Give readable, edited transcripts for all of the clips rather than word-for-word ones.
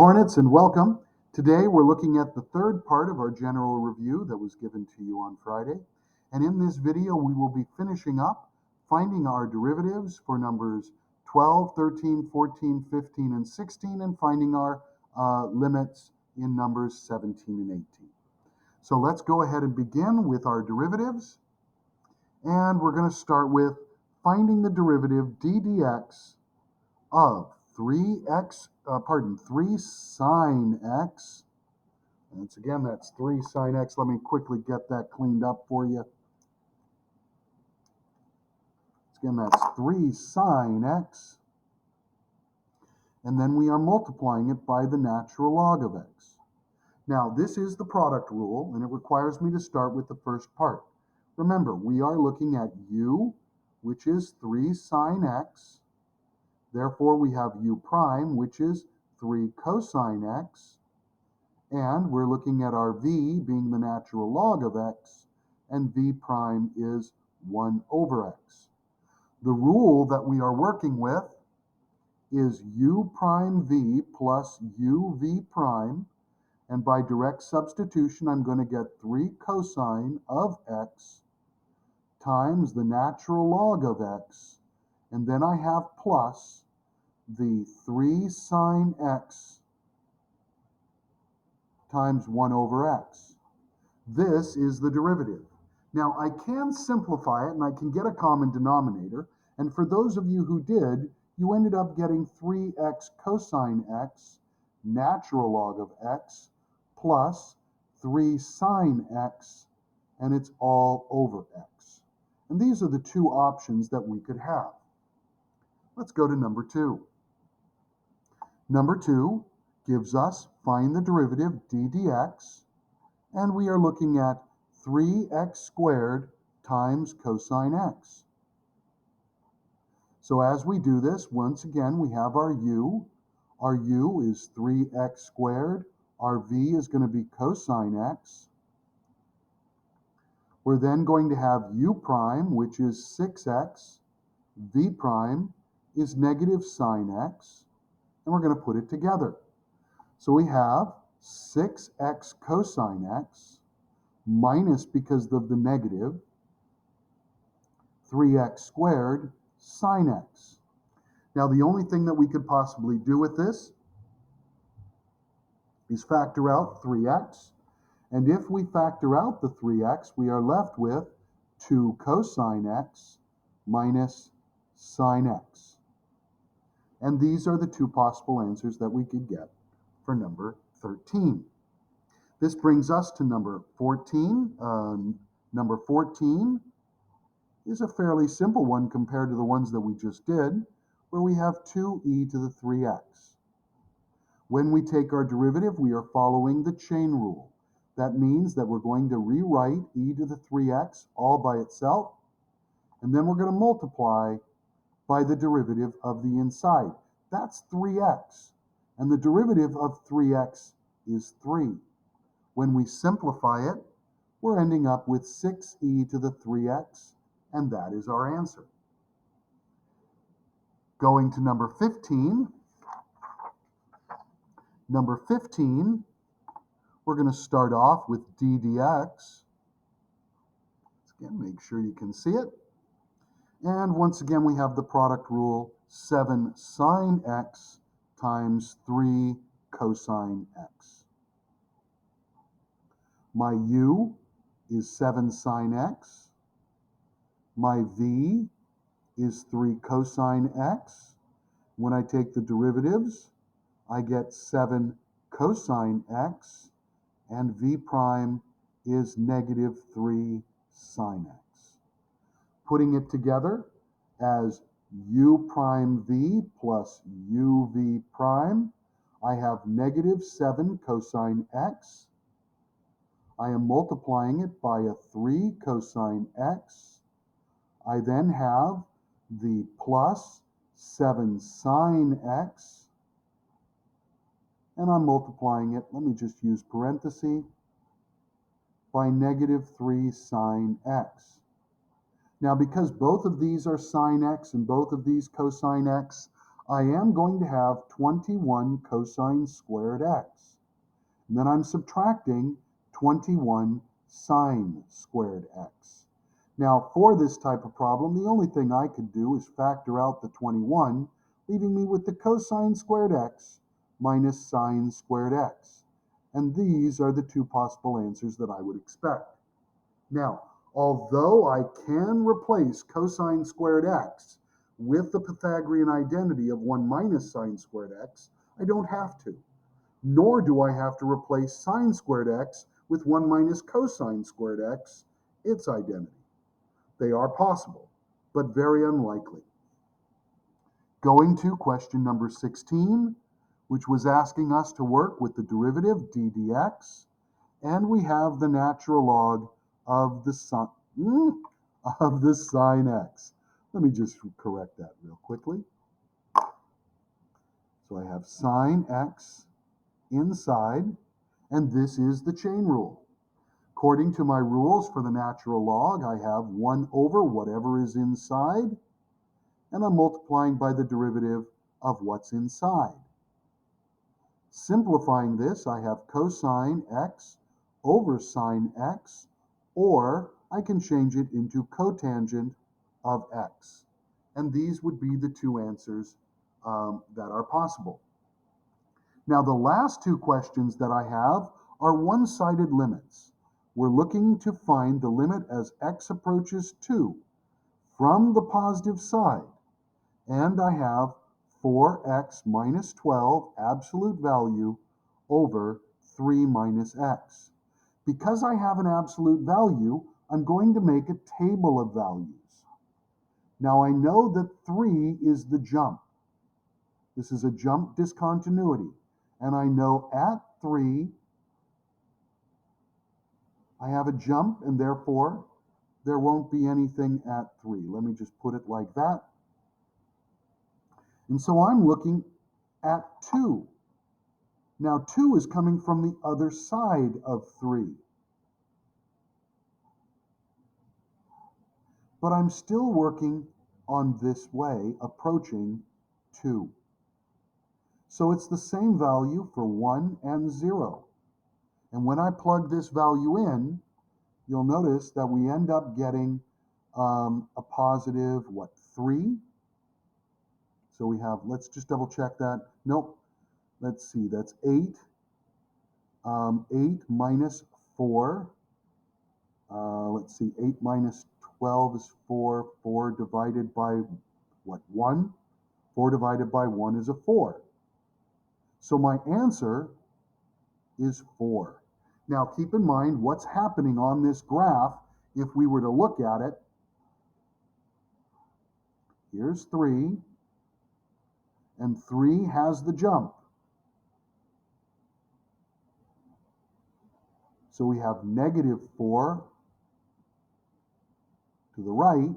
Hornets, and welcome. Today we're looking at the third part of our general review that was given to you on Friday. And in this video, we will be finishing up finding our derivatives for numbers 12, 13, 14, 15, and 16, and finding our limits in numbers 17 and 18. So let's go ahead and begin with our derivatives. And we're going to start with finding the derivative d dx of 3 sine x. Once again, that's 3 sine x. Let me quickly get that cleaned up for you. Again, that's 3 sine x. And then we are multiplying it by the natural log of x. Now, this is the product rule, and it requires me to start with the first part. Remember, we are looking at u, which is 3 sine x. Therefore, we have u prime, which is 3 cosine x. And we're looking at our v being the natural log of x, and v prime is 1 over x. The rule that we are working with is u prime v plus u v prime, and by direct substitution, I'm going to get 3 cosine of x times the natural log of x, and then I have plus the 3 sine x times 1 over x. This is the derivative. Now, I can simplify it, and I can get a common denominator, and for those of you who did, you ended up getting 3x cosine x, natural log of x, plus 3 sine x, and it's all over x. And these are the two options that we could have. Let's go to number 2. Number 2 gives us find the derivative d dx, and we are looking at 3x squared times cosine x. So as we do this, once again, we have our u. Our u is 3x squared. Our v is going to be cosine x. We're then going to have u prime, which is 6x. V prime is negative sine x. And we're going to put it together. So we have 6x cosine x minus, because of the negative, 3x squared sine x. Now, the only thing that we could possibly do with this is factor out 3x. And if we factor out the 3x, we are left with 2 cosine x minus sine x. And these are the two possible answers that we could get for number 13. This brings us to number 14. Number 14 is a fairly simple one compared to the ones that we just did, where we have 2e to the 3x. When we take our derivative, we are following the chain rule. That means that we're going to rewrite e to the 3x all by itself, and then we're going to multiply by the derivative of the inside. That's 3x, and the derivative of 3x is 3. When we simplify it, we're ending up with 6e to the 3x, and that is our answer. Going to number 15. Number 15, we're going to start off with d dx. Again, make sure you can see it. And once again, we have the product rule, 7 sine x times 3 cosine x. My u is 7 sine x. My v is 3 cosine x. When I take the derivatives, I get 7 cosine x, and v prime is negative 3 sine x. Putting it together as u prime v plus uv prime, I have negative 7 cosine x. I am multiplying it by a 3 cosine x. I then have the plus 7 sine x, and I'm multiplying it, let me just use parentheses, by negative 3 sine x. Now, because both of these are sine x and both of these cosine x, I am going to have 21 cosine squared x. And then I'm subtracting 21 sine squared x. Now, for this type of problem, the only thing I could do is factor out the 21, leaving me with the cosine squared x minus sine squared x. And these are the two possible answers that I would expect. Now, although I can replace cosine squared x with the Pythagorean identity of 1 minus sine squared x, I don't have to. Nor do I have to replace sine squared x with 1 minus cosine squared x, its identity. They are possible, but very unlikely. Going to question number 16, which was asking us to work with the derivative d dx, and we have the natural log of the sine x. Let me just correct that real quickly. So I have sine x inside, and this is the chain rule. According to my rules for the natural log, I have 1 over whatever is inside, and I'm multiplying by the derivative of what's inside. Simplifying this, I have cosine x over sine x, or I can change it into cotangent of x. And these would be the two answers that are possible. Now, the last two questions that I have are one-sided limits. We're looking to find the limit as x approaches 2 from the positive side. And I have 4x minus 12 absolute value over 3 minus x. Because I have an absolute value, I'm going to make a table of values. Now I know that 3 is the jump. This is a jump discontinuity. And I know at 3, I have a jump, and therefore there won't be anything at 3. Let me just put it like that. And so I'm looking at 2. Now 2 is coming from the other side of 3. But I'm still working on this way, approaching 2. So it's the same value for 1 and 0. And when I plug this value in, you'll notice that we end up getting a positive, 3? So we have, let's just double check that. Nope. Let's see, that's 8. 8 minus 4. Let's see, 8 minus 12 is 4. 4 divided by, 1? 4 divided by 1 is a 4. So my answer is 4. Now keep in mind what's happening on this graph if we were to look at it. Here's 3, and 3 has the jump. So we have negative 4 to the right,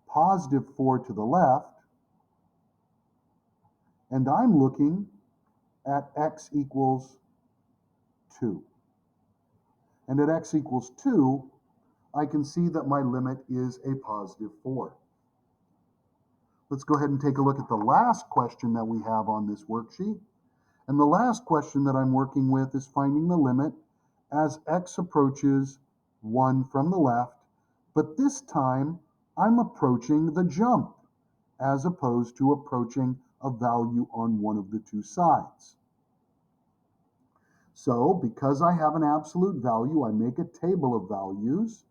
positive 4 to the left, and I'm looking at x equals 2. And at x equals 2, I can see that my limit is a positive 4. Let's go ahead and take a look at the last question that we have on this worksheet. And the last question that I'm working with is finding the limit as x approaches 1 from the left, but this time I'm approaching the jump as opposed to approaching a value on one of the two sides. So because I have an absolute value, I make a table of values,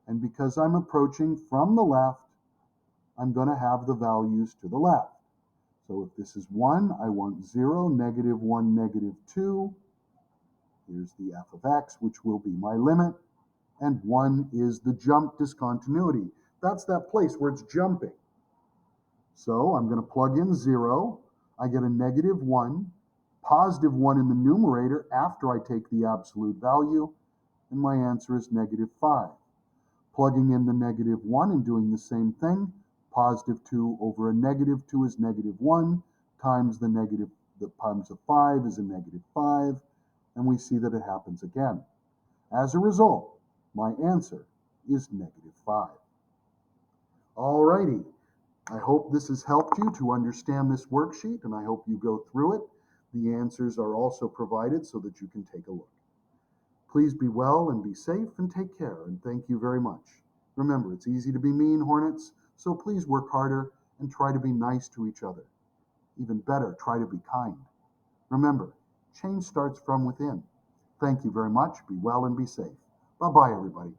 and because I'm approaching from the left, I'm going to have the values to the left. So if this is 1, I want 0, negative 1, negative 2. Here's the f of x, which will be my limit. And 1 is the jump discontinuity. That's that place where it's jumping. So I'm going to plug in 0. I get a negative 1, positive 1 in the numerator after I take the absolute value, and my answer is negative 5. Plugging in the negative 1 and doing the same thing, positive 2 over a negative 2 is negative 1, times the times the 5 is a negative 5, and we see that it happens again. As a result, my answer is negative 5. Alrighty, I hope this has helped you to understand this worksheet, and I hope you go through it. The answers are also provided so that you can take a look. Please be well and be safe and take care, and thank you very much. Remember, it's easy to be mean, Hornets, so please work harder and try to be nice to each other. Even better, try to be kind. Remember, change starts from within. Thank you very much. Be well and be safe. Bye-bye, everybody.